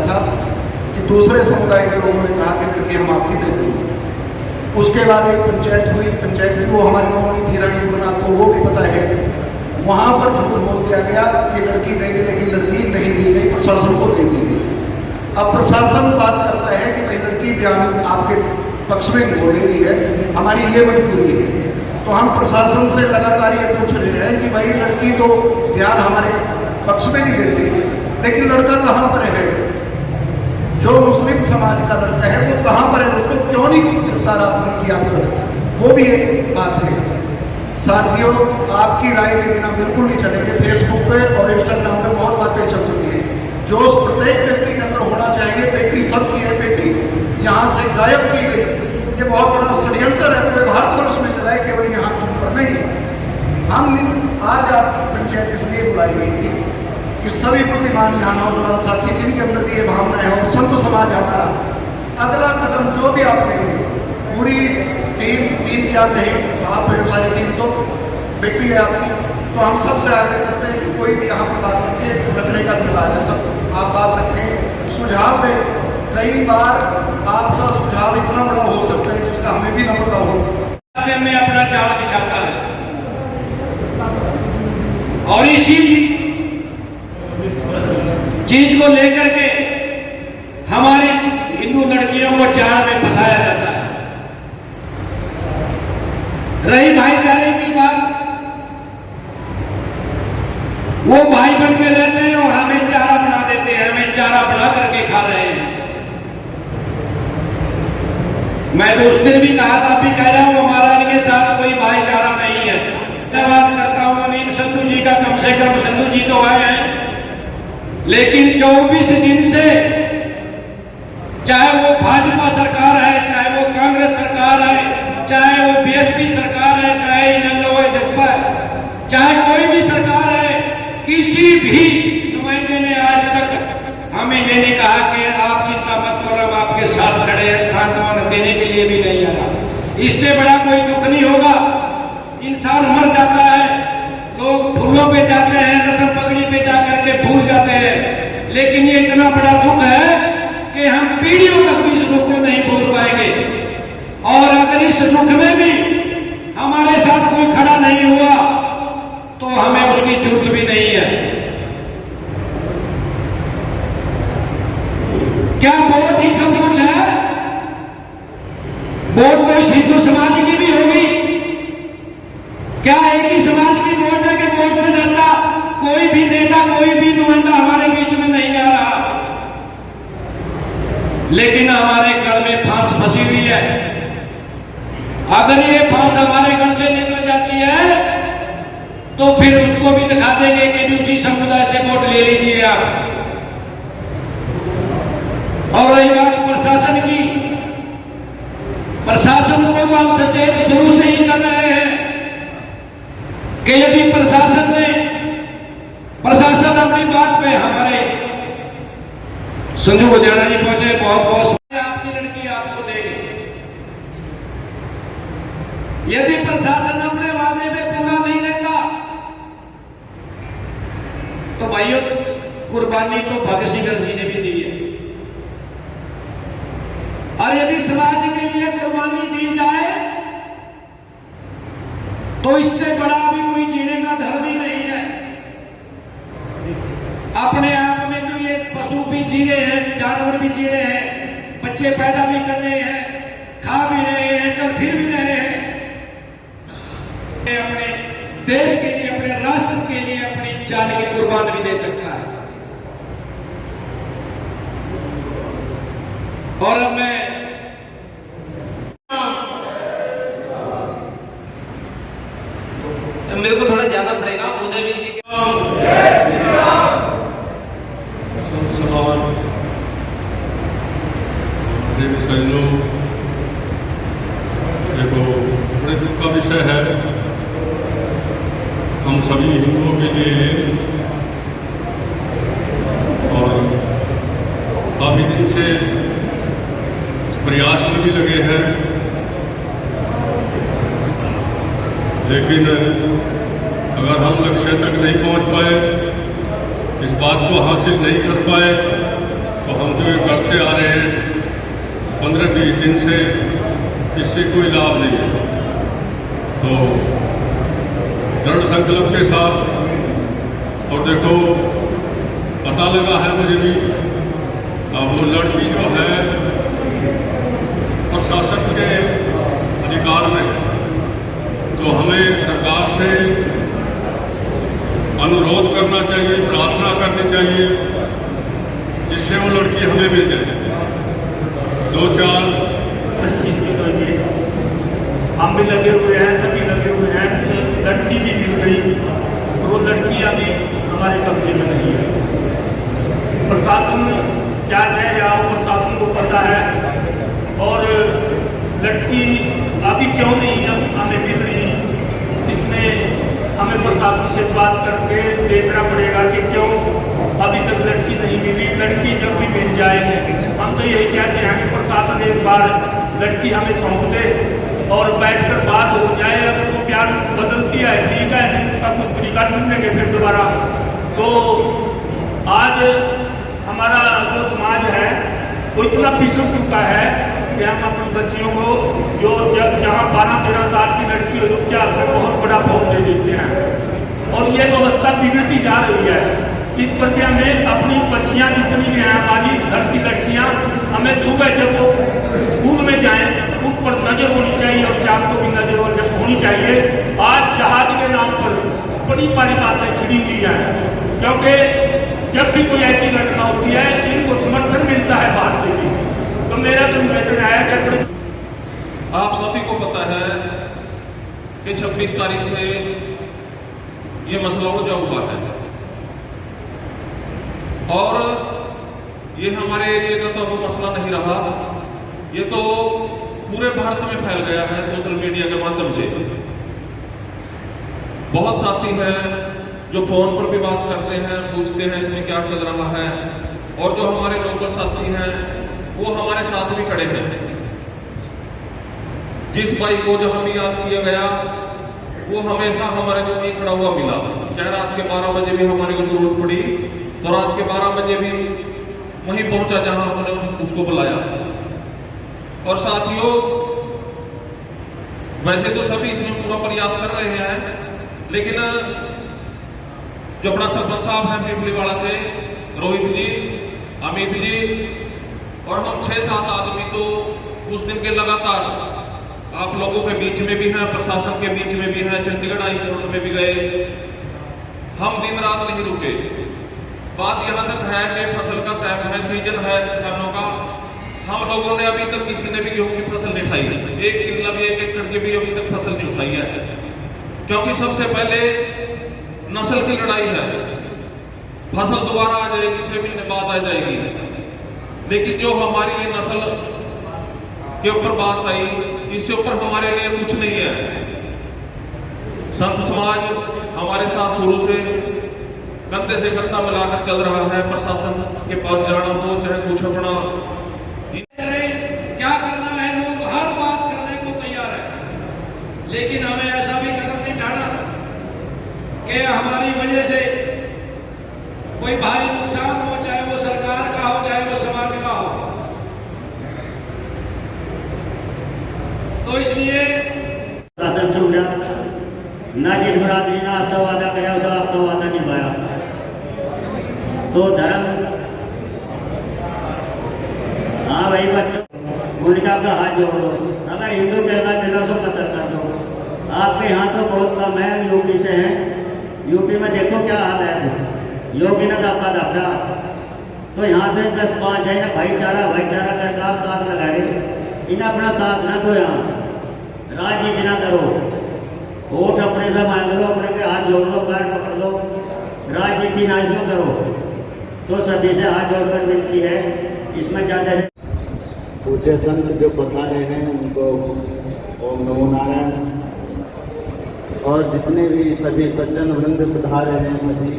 था कि दूसरे समुदाय के लोगों ने कहा कि लड़की हम आपकी दे देंगे। उसके बाद एक पंचायत हुई, पंचायत भी वो हमारे गाँव की थी रानीपुर, आपको वो भी पता है। वहाँ पर झूठ बोल दिया गया कि लड़की देंगे, लेकिन लड़की नहीं दी गई, प्रशासन को दे दी गई। अब प्रशासन बात करता है कि भाई लड़की बयान आपके पक्ष में बोल रही है, हमारी ये मजबूरी है। तो हम प्रशासन से लगातार ये पूछ रहे हैं कि भाई लड़की तो बयान हमारे पक्ष में नहीं देती, लेकिन लड़का कहाँ पर है? जो मुस्लिम समाज का लड़का है वो कहाँ पर है? उसको क्यों नहीं गिरफ्तार आपने किया? वो भी एक बात है। साथियों, आपकी राय के बिना बिल्कुल नहीं चलेंगे। फेसबुक पे और इंस्टाग्राम पे बहुत बातें चल चुकी है। जो प्रत्येक व्यक्ति के अंदर होना चाहिए, बेटी सबकी है, बेटी यहाँ से गायब की गई, ये बहुत बड़ा षड्यंत्र है पूरे भारतवर्ष में चला है, केवल यहाँ पर नहीं। हम आज आपकी पंचायत इसलिए बुलाई गई थी कि सभी बुद्धिमान यहाँ नौजवान साथी जिनके अंदर भी ये भावना है और संत समाज हमारा अगला कदम जो भी आप लेंगे, पूरी टीम क्या कहें आप, सारी टीम तो बेटी है आपकी, तो हम सबसे आग्रह करते हैं कि कोई भी यहाँ पर बात रखिए, रखने का दिमाग है, सब आप बात रखें, सुझाव दें। कई बार आपका सुझाव इतना बड़ा हो सकता है जिसका हमें भी न पता हो। में अपना जाल बिछाता है और इसी चीज को लेकर के हमारी हिंदू लड़कियों को जाल में फंसाया जाता है। रही भाईचारे की बात, वो भाई बन के रहते हैं और हमें चारा बना देते हैं, हमें चारा बना करके खा रहे हैं। मैं तो उस दिन भी कहा था, अभी कह रहा हूं, हमारा इनके साथ कोई भाईचारा नहीं है। मैं बात करता हूं अनिल संधू जी का, कम से कम संधू जी तो आए हैं, लेकिन 24 दिन से चाहे वो भाजपा सरकार है, चाहे वो कांग्रेस सरकार है, चाहे वो बीएसपी सरकार है, चाहे इनलो जजपा है, चाहे कोई भी सरकार है, किसी भी नुमाइंदे ने आज तक हमें ये नहीं कहा कि आप चिंता मत करो, हम आपके साथ खड़े हैं। सांत्वना देने के लिए भी नहीं आया। इससे बड़ा कोई दुख नहीं होगा। इंसान मर जाता है, लोग फूलों पे जाते हैं, रस्म पगड़ी पे जाकर के भूल जाते हैं, लेकिन ये इतना बड़ा दुख है कि हम पीढ़ियों तक भी इस दुख को नहीं भूल पाएंगे। और अगर इस दुख में भी हमारे साथ कोई खड़ा नहीं हुआ तो हमें उसकी जरूरत भी नहीं है। क्या वोट ही सब कुछ है? वोट तो इस हिंदू समाज की भी होगी। क्या एक ही समाज की वोट है कि वोट से ज्यादा कोई भी नेता, कोई भी नुमाइंदा हमारे बीच में नहीं आ रहा? लेकिन हमारे गढ़ में फांस फंसी हुई है। अगर ये फांस हमारे गढ़ से निकल जाती है तो फिर उसको भी दिखा देंगे कि भी उसी समुदाय से वोट ले लीजिए आप। और रही बात प्रशासन की, प्रशासन को तो हम सचेत शुरू से ही कर रहे हैं कि यदि प्रशासन अपनी बात पे, हमारे संजू गुजारा जी पहुंचे, बहुत बहुत आपकी लड़की आपको देगी। यदि प्रशासन अपने वादे में पूरा नहीं रहता तो भाइयों, कुर्बानी तो भगत सिंह जी ने भी दी है। और यदि समाज के लिए कुर्बानी दी जाए तो इससे बड़ा भी कोई जीने का धर्म ही नहीं है। अपने आप में तो ये पशु भी जी रहे हैं, जानवर भी जी रहे हैं, बच्चे पैदा भी कर रहे हैं, खा भी रहे हैं, चल फिर भी रहे हैं। अपने देश के लिए, अपने राष्ट्र के लिए अपनी जान की कुर्बान भी दे सकता है। और अब मैं मेरे को थोड़ा जाना पड़ेगा। उदयवीर जी के देखो, बड़े दुख का विषय है हम सभी हिंदुओं के लिए, और काफी दिन से प्रयास में भी लगे हैं, लेकिन अगर हम लक्ष्य तक नहीं पहुंच पाए, इस बात को हासिल नहीं कर पाए, तो हम जो ये करते आ रहे हैं 15-20 दिन से, इससे कोई लाभ नहीं है। तो दृढ़ संकल्प के साथ, और देखो पता लगा है मुझे भी, वो लड़की जो है प्रशासन के अधिकार में है, तो हमें सरकार से अनुरोध करना चाहिए, प्रार्थना करनी चाहिए, जिससे वो लड़की हमें मिल जाए। 2-4 25 दिनों में हम भी लगे हुए हैं, सभी लगे हुए हैं, लड़की भी मिल गई, वो लड़की अभी हमारे कब्जे में नहीं है। प्रशासन क्या कह रहा हो, प्रशासन को पता है, और लड़की अभी क्यों नहीं हमें मिल रही, इसमें हमें प्रशासन से बात करके देखना पड़ेगा कि क्यों अभी तक लड़की नहीं मिली। लड़की जब भी मिल जाए, हम तो यही कहते हैं कि प्रशासन एक बार लड़की हमें सौंप दे और बैठकर बात हो जाए। अगर वो प्यार बदलती है ठीक है, नहीं उसका कुछ तरीका ढूंढेंगे फिर दोबारा। तो आज हमारा जो समाज है वो इतना पिछड़ चुका है कि हम अपनी बच्चियों को जो जहाँ 12-13 साल की लड़की हो उसके हाथ में बहुत बड़ा फोन दे देते हैं, और ये व्यवस्था बिगड़ती जा रही है। इस प्रति हमें अपनी बच्चियाँ जितनी भी हैं, हमारी घर की लड़कियाँ, हमें सुबह जब वो स्कूल में जाएं उस पर नजर होनी चाहिए और शाम को भी नजर होनी चाहिए। आज जहाज के नाम पर बड़ी बड़ी बातें छिड़ी हुई हैं, क्योंकि जब भी कोई ऐसी घटना होती है इनको समर्थन मिलता है बाहर से भी। तो मेरा तो निवेदन है कि आप सभी को पता है कि 26 तारीख से ये मसला उलझा हुआ है, और ये हमारे एरिया का तो वो मसला नहीं रहा, ये तो पूरे भारत में फैल गया है सोशल मीडिया के माध्यम से। बहुत साथी हैं जो फोन पर भी बात करते हैं, पूछते हैं इसमें क्या चल रहा है, और जो हमारे लोकल साथी हैं वो हमारे साथ भी खड़े हैं। जिस भाई को जब हमें याद किया गया वो हमेशा हमारे जो वहीं खड़ा हुआ मिला, चाहे रात के 12 बजे भी हमारे को जरूरत पड़ी तो रात के 12 बजे भी वहीं पहुंचा जहां हमने उसको बुलाया। और साथियों, वैसे तो सभी इसमें पूरा प्रयास कर रहे हैं, लेकिन जो अपना सरपंच साहब हैं पिपलीवाड़ा से, रोहित जी, अमित जी, और हम 6-7 आदमी तो उस दिन के लगातार आप लोगों के बीच में भी हैं, प्रशासन के बीच में भी हैं, चंडीगढ़ हाई कोर्ट में भी गए, हम दिन रात नहीं रुके। बात यहाँ तक है कि फसल का टाइम है, सीजन है किसानों का, हम लोगों ने अभी तक किसी ने भी गेहूं की फसल नहीं उठाई है, 1 किल्ला भी 1 एकड़ की भी अभी तक फसल नहीं उठाई है, क्योंकि सबसे पहले नस्ल की लड़ाई है। फसल दोबारा आ जाएगी, 6 महीने बाद आ जाएगी, लेकिन जो हमारी ये नस्ल के ऊपर बात आई, इससे ऊपर हमारे लिए कुछ नहीं है। संत समाज हमारे साथ शुरू से कंधे से कंधा मिलाकर चल रहा है। प्रशासन के पास जाना हो चाहे कुछ अपना क्या करना है, लोग हर बात करने को तैयार है, लेकिन हमें ऐसा भी कदम नहीं उठाना कि हमारी वजह से कोई भारी नुकसान हो, चाहे वो सरकार का हो चाहे वो समाज का हो। तो इसलिए शासन छूट गया ना, जिस बरादरी ने आपका वादा कराया उसका आपका वादा निभाया। तो धर्म, हाँ भाई बच्चों, उनका आपका हाथ जोड़ दो, अगर हिंदू कहना मिला तो कतल कर दो। आपके यहाँ तो बहुत कम है, हम यूपी से हैं, यूपी में देखो क्या हाल है, योगी ने दबा दबा, तो यहाँ तो 10-5 है ना, भाईचारा का काम साथ लगा रहे, इन्हें अपना साथ ना दो, यहाँ राजनीति ना करो, वोट अपने से मांग लो, अपने के हाथ जोड़ लो, पैर पकड़ लो, राजनीति ना इसमें करो। तो सभी से हाथ जोड़कर मिलती है, इसमें ज़्यादा है। पूज्य संत जो बता रहे हैं उनको ओम नमो नारायण, और जितने भी सभी सज्जन वृंद पधारे हैं सभी